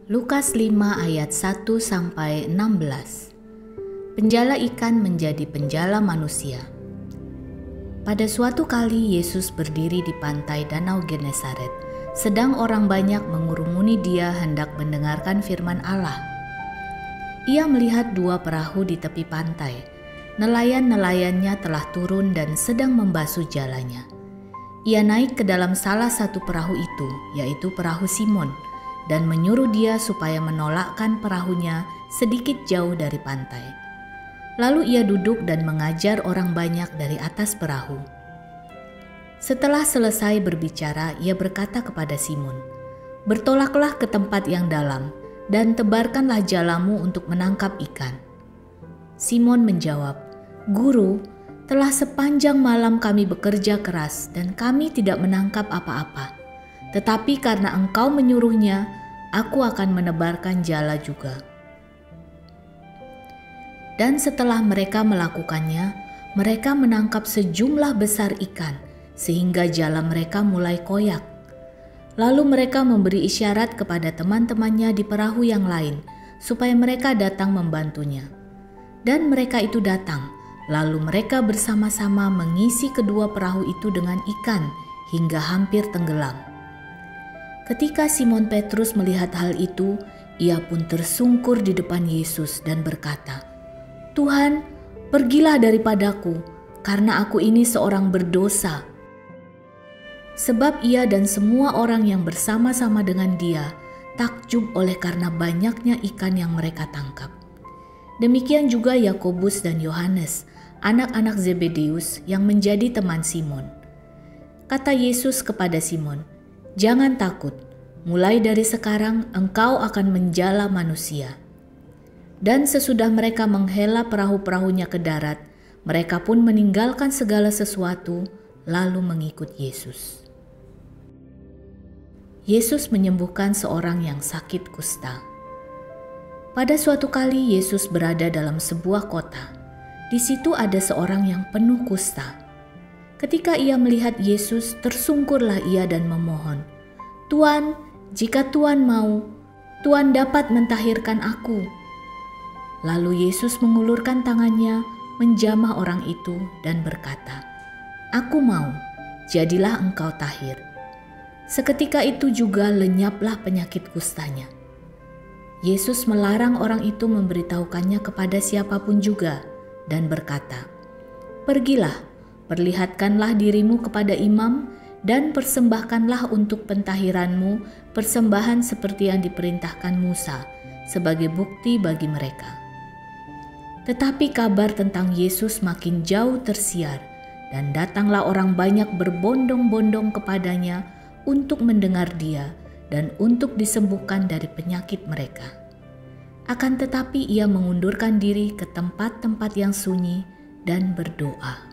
Lukas 5 ayat 1-16. Penjala ikan menjadi penjala manusia. Pada suatu kali Yesus berdiri di pantai Danau Genesaret, sedang orang banyak mengurumuni dia hendak mendengarkan firman Allah. Ia melihat dua perahu di tepi pantai. Nelayan-nelayannya telah turun dan sedang membasuh jalannya. Ia naik ke dalam salah satu perahu itu, yaitu perahu Simon, dan menyuruh dia supaya menolakkan perahunya sedikit jauh dari pantai. Lalu ia duduk dan mengajar orang banyak dari atas perahu. Setelah selesai berbicara, ia berkata kepada Simon, "Bertolaklah ke tempat yang dalam dan tebarkanlah jalamu untuk menangkap ikan." Simon menjawab, "Guru, telah sepanjang malam kami bekerja keras dan kami tidak menangkap apa-apa. Tetapi karena Engkau menyuruhnya, aku akan menebarkan jala juga." Dan setelah mereka melakukannya, mereka menangkap sejumlah besar ikan, sehingga jala mereka mulai koyak. Lalu mereka memberi isyarat kepada teman-temannya di perahu yang lain, supaya mereka datang membantunya. Dan mereka itu datang, lalu mereka bersama-sama mengisi kedua perahu itu dengan ikan, hingga hampir tenggelam. Ketika Simon Petrus melihat hal itu, ia pun tersungkur di depan Yesus dan berkata, "Tuhan, pergilah daripadaku, karena aku ini seorang berdosa." Sebab ia dan semua orang yang bersama-sama dengan dia takjub oleh karena banyaknya ikan yang mereka tangkap. Demikian juga Yakobus dan Yohanes, anak-anak Zebedeus yang menjadi teman Simon. Kata Yesus kepada Simon, "Jangan takut, mulai dari sekarang engkau akan menjala manusia." Dan sesudah mereka menghela perahu-perahunya ke darat, mereka pun meninggalkan segala sesuatu, lalu mengikut Yesus. Yesus menyembuhkan seorang yang sakit kusta. Pada suatu kali Yesus berada dalam sebuah kota. Di situ ada seorang yang penuh kusta. Ketika ia melihat Yesus, tersungkurlah ia dan memohon, "Tuan, jika Tuan mau, Tuan dapat mentahirkan aku." Lalu Yesus mengulurkan tangannya, menjamah orang itu dan berkata, "Aku mau, jadilah engkau tahir." Seketika itu juga lenyaplah penyakit kustanya. Yesus melarang orang itu memberitahukannya kepada siapapun juga dan berkata, "Pergilah, perlihatkanlah dirimu kepada imam dan persembahkanlah untuk pentahiranmu persembahan seperti yang diperintahkan Musa sebagai bukti bagi mereka." Tetapi kabar tentang Yesus makin jauh tersiar, dan datanglah orang banyak berbondong-bondong kepadanya untuk mendengar dia dan untuk disembuhkan dari penyakit mereka. Akan tetapi ia mengundurkan diri ke tempat-tempat yang sunyi dan berdoa.